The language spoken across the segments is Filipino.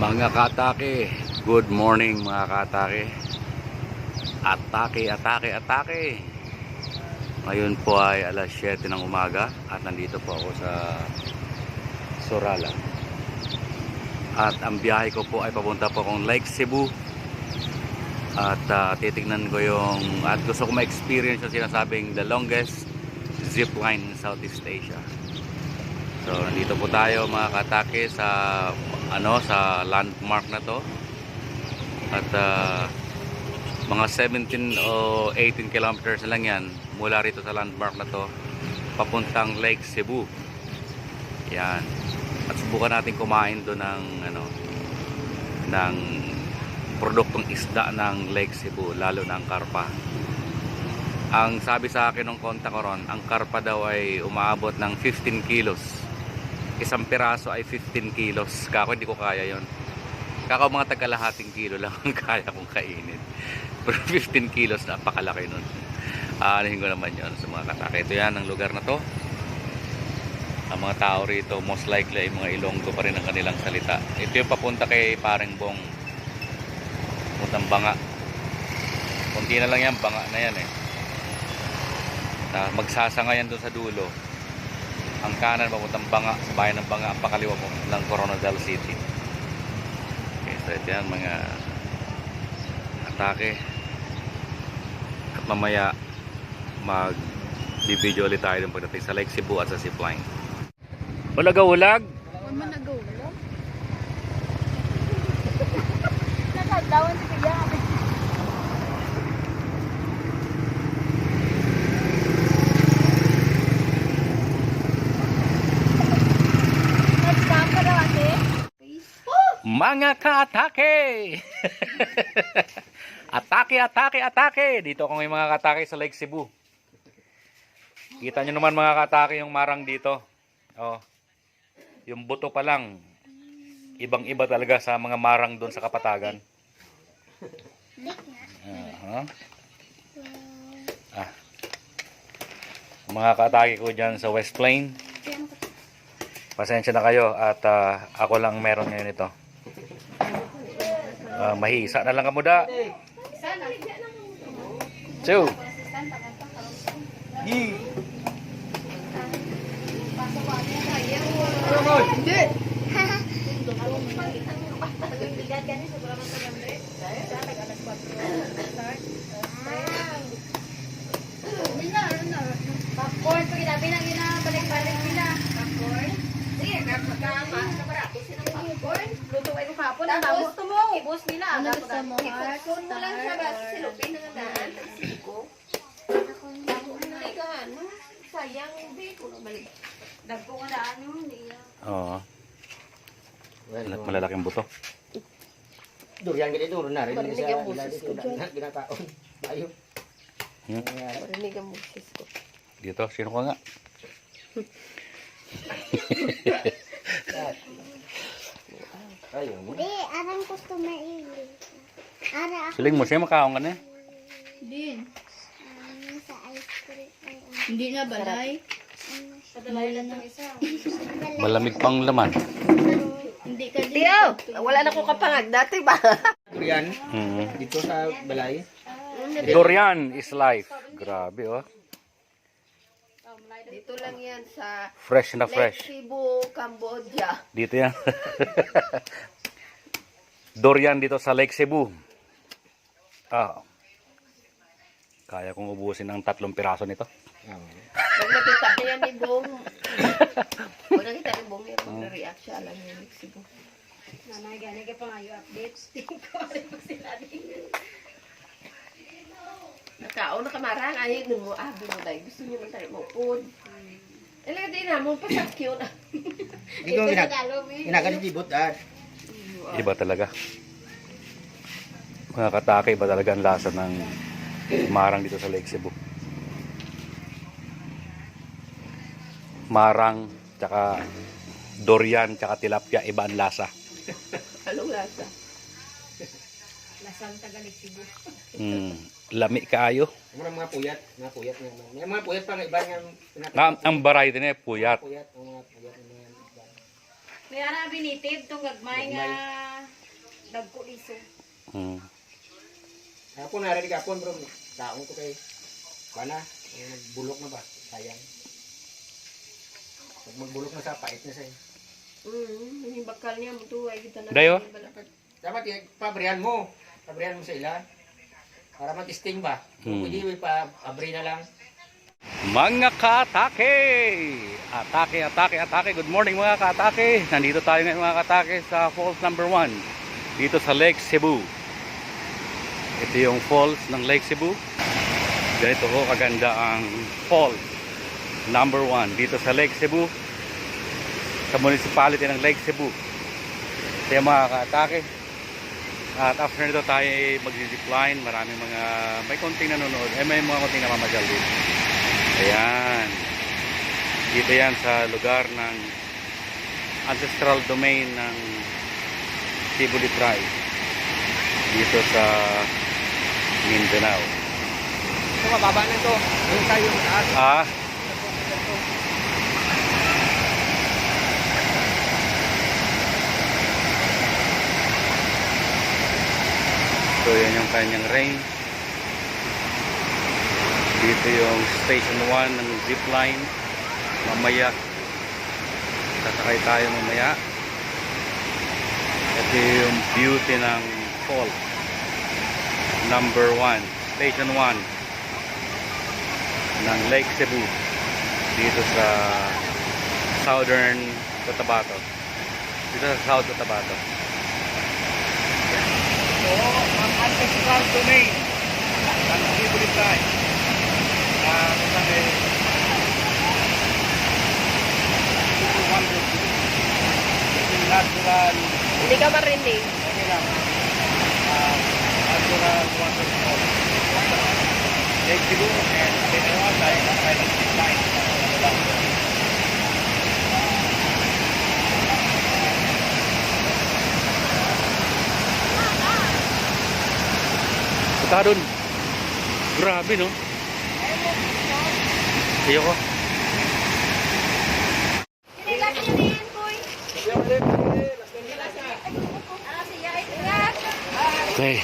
Mga katake, good morning mga katake. Atake. Ngayon po ay alas 7 ng umaga at nandito po ako sa Sorala. At ang biyahe ko po ay papunta po akong Lake Cebu. At titignan ko at gusto ko ma-experience yung sinasabing the longest zip line in Southeast Asia. So nandito po tayo mga katake sa sa landmark na to. At mga 17 o 18 kilometers lang yan mula rito sa landmark na to papuntang Lake Cebu. Yan. At subukan natin kumain doon ng produktong isda ng Lake Cebu, lalo na ang karpa. Ang sabi sa akin ng kontak ko ron, ang karpa daw ay umaabot ng 15 kilos. Isang piraso ay 15 kilos. Kako hindi ko kaya yon. Kako mga tagalahating kilo lang ang kaya kong kainin. Pero 15 kilos, napakalaki nun. Aanihin ko naman yon sa mga katake. Ito yan, ang lugar na to. Ang mga tao rito, most likely ay mga Ilonggo pa rin ang kanilang salita. Ito yung papunta kay Paring Bong. Puntang Banga. Kunti na lang yan, Banga na yan eh. Magsasanga yan doon sa dulo. Ang kanan papuntang Banga, sa bayan ng Banga, ang pakaliwa po ng Coronadal City. Okay, so ito yan mga atake. At mamaya mag-video ulit tayo ng pagdating sa Lake Cebu at sa zipline. Ulag-ulag? Mama nag-ulag? Nakadawan si Kuya. Mga ka-atake! Atake! Dito ako ngayon mga ka-atake sa Lake Cebu. Kita nyo naman mga ka-atake yung marang dito. Oh, yung buto pa lang. Ibang-iba talaga sa mga marang doon sa Kapatagan. Mga ka-atake ko dyan sa West Plain. Pasensya na kayo at ako lang meron ngayon ito. Mahisa na lang kamuda. Two. Popcorn, pag balik-balik sila. Popcorn. Sige, magkakapas na para. Popcorn. Luto kayo kapon. Tapos gusto mo. Ibus nila. Ano gusto mo? Ipopcorn mo lang siya. Basta silupin ng daan. Tagsiko. Sayang hindi ko na balik. Dagko nga daan yun. Oo. Malalaking buto. Durian gini duro na rin siya ginataon. Bayo. Marinig ang busis ko. Dito, sino ka nga? Ayo mo. Di, arang customer ini. Ara ako Siling mo siya, makaon ka na. Din. sa ice cream. Ay, Hindi na balay. ano siya. Malamig pang laman. Hindi ka din. Tiyo, wala na ko kapangag dati ba? Durian dito sa balay. Durian is life. Grabe oh. Dito lang yan sa Fresh na Lake fresh. Cebu, Cambodia. Dito yan. Durian dito sa Lake Cebu. Kaya kong ubusin ng 3 piraso nito. Pag nakita niya ni Bong, pag nakita ni Bong, mag-react siya, alam niya Lake Cebu. Nanay, gani ka pa nga yung updates. Tingko, rin pa sila din. Nakao na kamarang, ayaw nun mo, mo dahil gusto niyo man tayo maupod. Talaga din na, mo pa sa cute. Ikaw ginagalibot Iba talaga. Mga katake, iba talaga ang lasa ng marang dito sa Lake Cebu. Marang, tsaka durian, tsaka tilapia, iba ang lasa. Anong lasa? Lasang Tagalog Cebu. Lami kaayo. mga puyat mga puyat pa nga iba nga Ang variety niya puyat. puyat ang mga puyat ng mga iba. May ana binitid tong gagmay nga dagko iso. Ako narinig ako bro. Taong ko kay pana, bulok na ba? Sayang. Pag magbulok na sa pait na siya. Yung bakal niya mo tuwa kita na. Dayo? Dapat pabrihan mo. Pabrihan mo sa ila. Para mag-sting ba? Kung hindi pa abri na lang. Mga ka-atake! Atake! Good morning mga ka-atake! Nandito tayo ngayon mga ka-atake sa Falls number 1 dito sa Lake Cebu. Ito yung falls ng Lake Cebu. Ganito ko kaganda ang falls number 1 dito sa Lake Cebu, sa municipality ng Lake Cebu. Ito yung mga ka-atake. At after nito tayo mag-zipline. Maraming mga, may konting nanonood, may mga konting namamasyal dito. Ayan. Dito yan sa lugar ng ancestral domain ng Tibuli tribe. Dito sa Mindanao. Ito mababa na ito. Yung tayo mataas. So yan yung kanyang range. Dito yung station 1 ng zipline. Mamaya sasakay tayo mamaya. Ito yung beauty ng fall number 1, station 1 ng Lake Cebu dito sa southern Cotabato, dito sa South Cotabato. So ang ancestral domain ng Tibuli tribe natural. Hindi ka marinig. Okay lang. Natural waterfall. Lake Cebu and Mindanao tayo ng island line. Punta ka dun. Grabe no? Ayoko. Okay.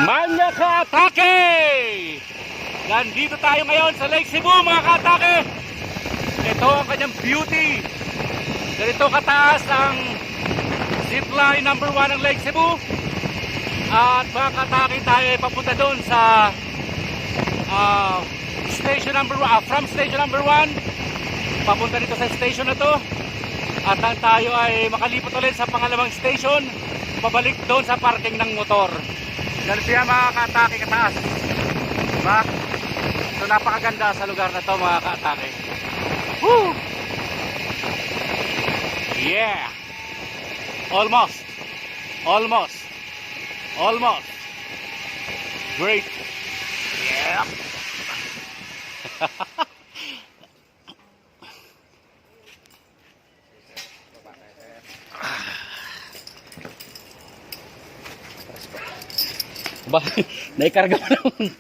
Mga ka-atake! Nandito tayo ngayon sa Lake Cebu mga ka-atake. Ito ang kanyang beauty. Ganito kataas ang zipline number 1 ng Lake Cebu. At mga ka-atake tayo ay papunta doon sa station number 1, from station number 1 papunta dito sa station na to. At ang tayo ay makalipot ulit sa pangalawang station, pabalik doon sa parking ng motor. Ganito yan mga ka-atake kataas, diba? So napakaganda sa lugar na to mga ka-atake. Woo! Yeah! Almost great. Yeah. Ba, naikarga mo naman.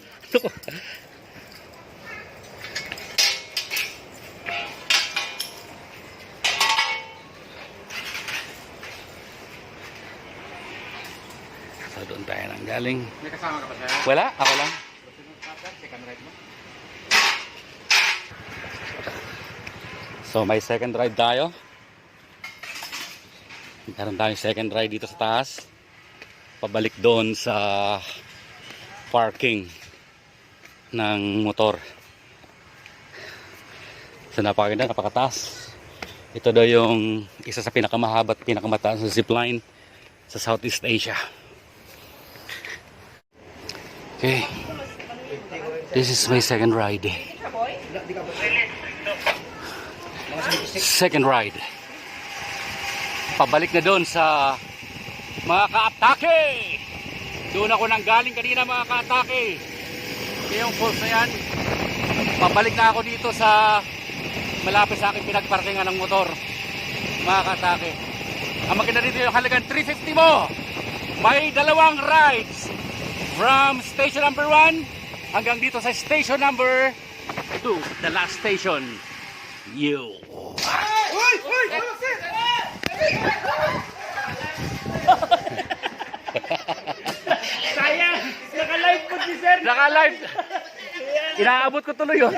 So doon tayo nang galing. May kasama ka ba sir? Wala, ako lang. Second ride mo? So may second ride tayo. Meron tayong second ride dito sa taas. Pabalik doon sa parking ng motor. So napakaganda, napakataas. Ito daw yung isa sa pinakamahaba at pinakamataas na zipline sa Southeast Asia. Okay. This is my second ride. Second ride. Pabalik na doon sa mga ka-atake. Doon ako nang galing kanina mga ka-atake. Yung falls na yan. Pabalik na ako dito sa malapit sa aking pinagparkingan ng motor. Mga ka-atake. Ang maganda dito yung halagang 350 mo. May dalawang rides. From station number 1 hanggang dito sa station number 2. The last station. You. Sayang! Naka-live po si sir! Naka-live. Inaabot ko tuloy yun.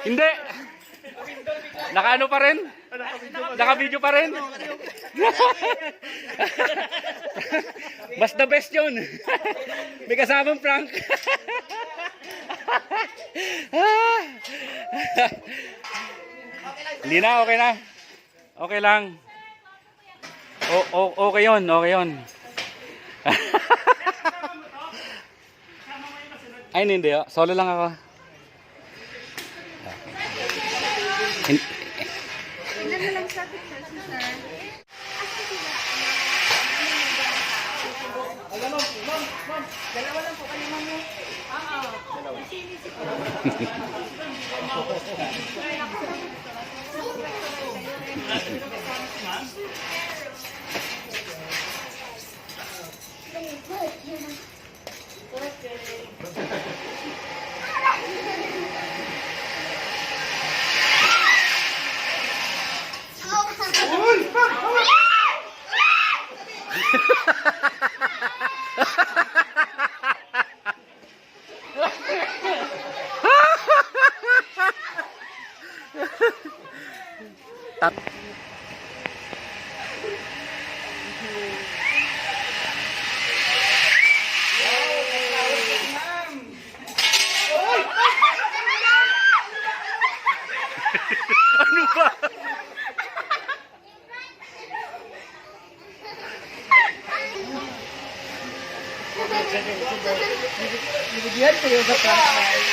Hindi. Naka-ano pa rin? Naka-video pa rin? Mas the best yun. May kasamang prank. Hindi na, okay na. Okay lang. Okay yun, okay yun. Ay, hindi. Oh. Solo lang ako. Tingnan mo lang sa picture, sir. Dalawa lang po kayo, ma'am. Ano ba? Bigyan ko yung kapatid.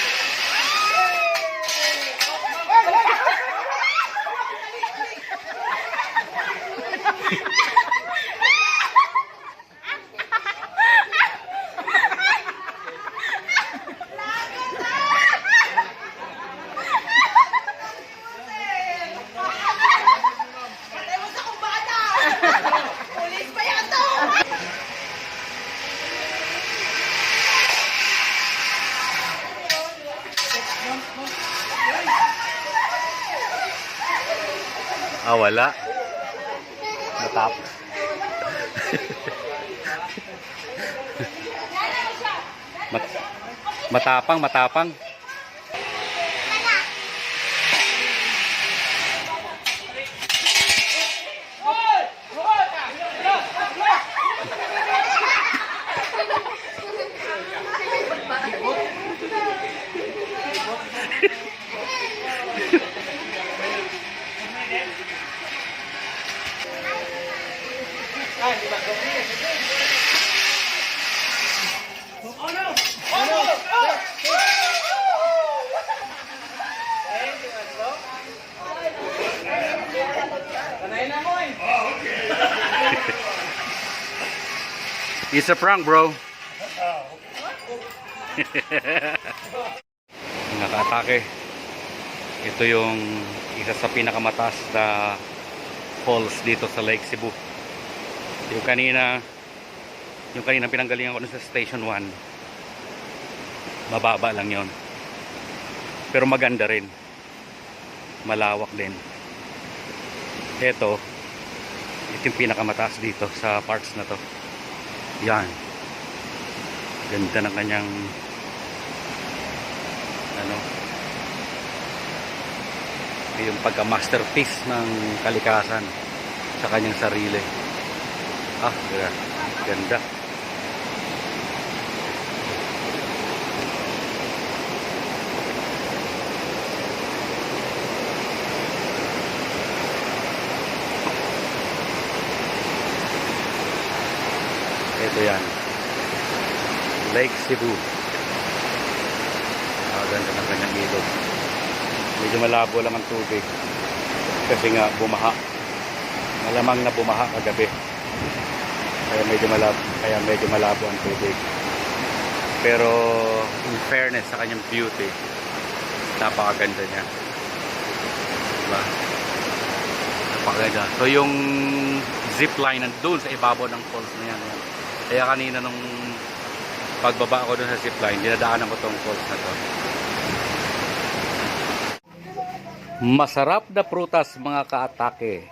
Ah, wala. Matapang, matapang. It's a prank, bro. Naka-atake. Ito yung isa sa pinakamataas na falls dito sa Lake Cebu. Yung kanina pinanggalingan ko sa Station 1. Mababa lang yon. Pero maganda rin. Malawak din. Ito yung pinakamataas dito sa parts na to. Yan. Ganda ng kanyang yung pagka-masterpiece ng kalikasan sa kanyang sarili. Ah, ganda. Ito yan. Lake Cebu. Ganda ng kanyang ilog. Medyo malabo lang ang tubig. Kasi nga bumaha. Malamang na bumaha kagabi. Kaya medyo malabo ang tubig. Pero in fairness sa kanyang beauty, napakaganda niya. Diba? Napakaganda. So yung zipline nandun sa ibabaw ng falls na yan. Kaya kanina nung pagbaba ako dun sa zipline, dinadaanan ko tong falls na to. Masarap na prutas mga kaatake.